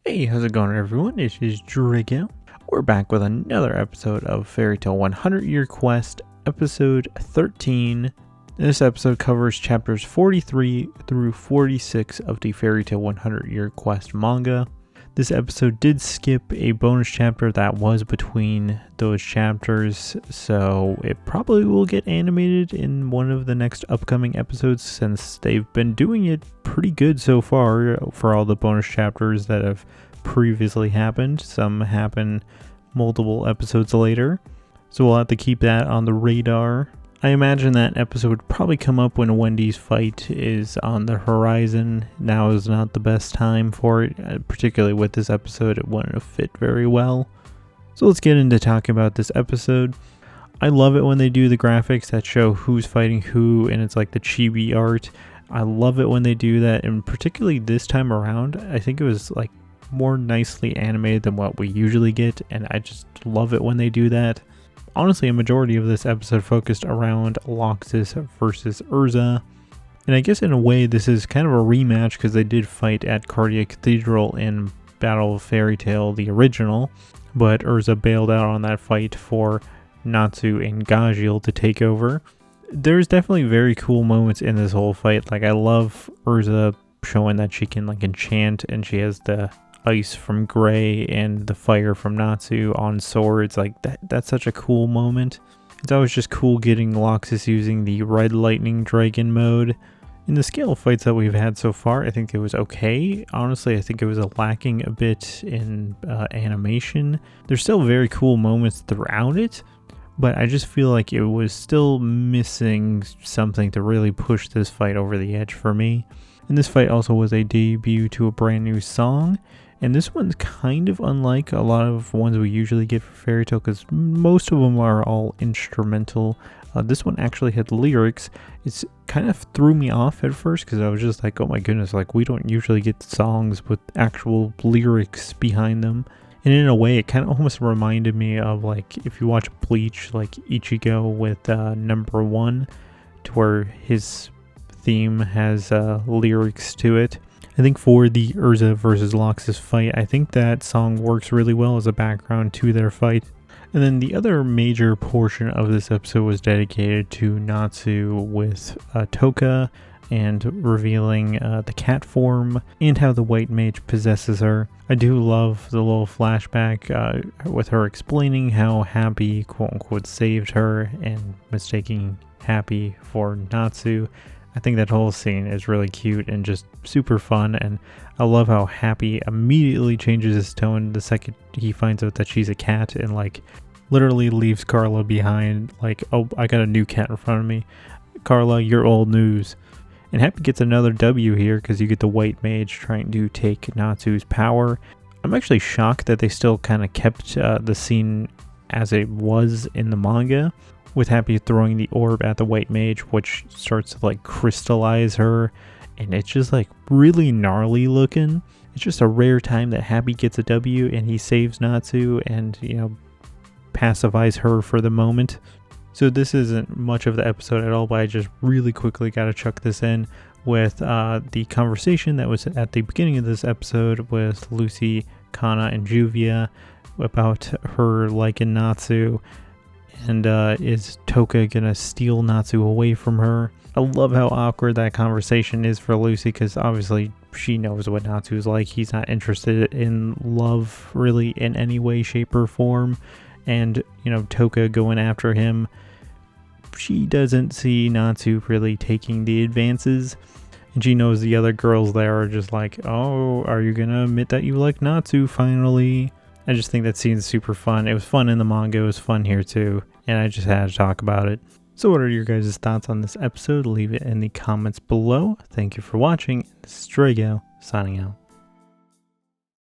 Hey, how's it going everyone? This is Drago. We're back with another episode of Fairy Tail 100 Year Quest, episode 13. This episode covers chapters 43 through 46 of the Fairy Tail 100 Year Quest manga. This episode did skip a bonus chapter that was between those chapters, so it probably will get animated in one of the next upcoming episodes since they've been doing it pretty good so far for all the bonus chapters that have previously happened. Some happen multiple episodes later, so we'll have to keep that on the radar. I imagine that episode would probably come up when Wendy's fight is on the horizon. Now is not the best time for it, particularly with this episode. It wouldn't have fit very well. So let's get into talking about this episode. I love it when they do the graphics that show who's fighting who, and it's like the chibi art. I love it when they do that, and particularly this time around, I think it was like more nicely animated than what we usually get, and I just love it when they do that. Honestly, a majority of this episode focused around Laxus versus Erza. And I guess in a way this is kind of a rematch because they did fight at Cardia Cathedral in Battle of Fairy Tail, the original. But Erza bailed out on that fight for Natsu and Gajeel to take over. There's definitely very cool moments in this whole fight. Like, I love Erza showing that she can like enchant, and she has the ice from Gray and the fire from Natsu on swords. Like that's such a cool moment. It's always just cool getting Laxus using the red lightning dragon mode. In the scale of fights that we've had so far, I think it was okay. Honestly, I think it was lacking a bit in animation. There's still very cool moments throughout it, but I just feel like it was still missing something to really push this fight over the edge for me. And this fight also was a debut to a brand new song. And this one's kind of unlike a lot of ones we usually get for Fairy Tail because most of them are all instrumental. This one actually had lyrics. It's kind of threw me off at first because I was just like, oh my goodness, like we don't usually get songs with actual lyrics behind them. And in a way, it kind of almost reminded me of like if you watch Bleach, like Ichigo with number 1, to where his theme has lyrics to it. I think for the Erza versus Laxus fight, I think that song works really well as a background to their fight. And then the other major portion of this episode was dedicated to Natsu with Toka and revealing the cat form and how the white mage possesses her. I do love the little flashback with her explaining how Happy quote unquote saved her and mistaking Happy for Natsu. I think that whole scene is really cute and just super fun, and I love how Happy immediately changes his tone the second he finds out that she's a cat and like literally leaves Carla behind, like, oh, I got a new cat in front of me. Carla, you're old news. And Happy gets another W here because you get the white mage trying to take Natsu's power. I'm actually shocked that they still kind of kept the scene as it was in the manga, with Happy throwing the orb at the white mage, which starts to like crystallize her, and it's just like really gnarly looking. It's just a rare time that Happy gets a W and he saves Natsu and, you know, pacifies her for the moment. So this isn't much of the episode at all, but I just really quickly gotta chuck this in with the conversation that was at the beginning of this episode with Lucy, Kana, and Juvia about her liking Natsu. And is Toka gonna steal Natsu away from her? I love how awkward that conversation is for Lucy because obviously she knows what Natsu is like. He's not interested in love really in any way, shape, or form. And, you know, Toka going after him, she doesn't see Natsu really taking the advances. And she knows the other girls there are just like, oh, are you gonna admit that you like Natsu finally? I just think that scene's super fun. It was fun in the manga, it was fun here too, and I just had to talk about it. So what are your guys' thoughts on this episode? Leave it in the comments below. Thank you for watching. This is Drago, signing out.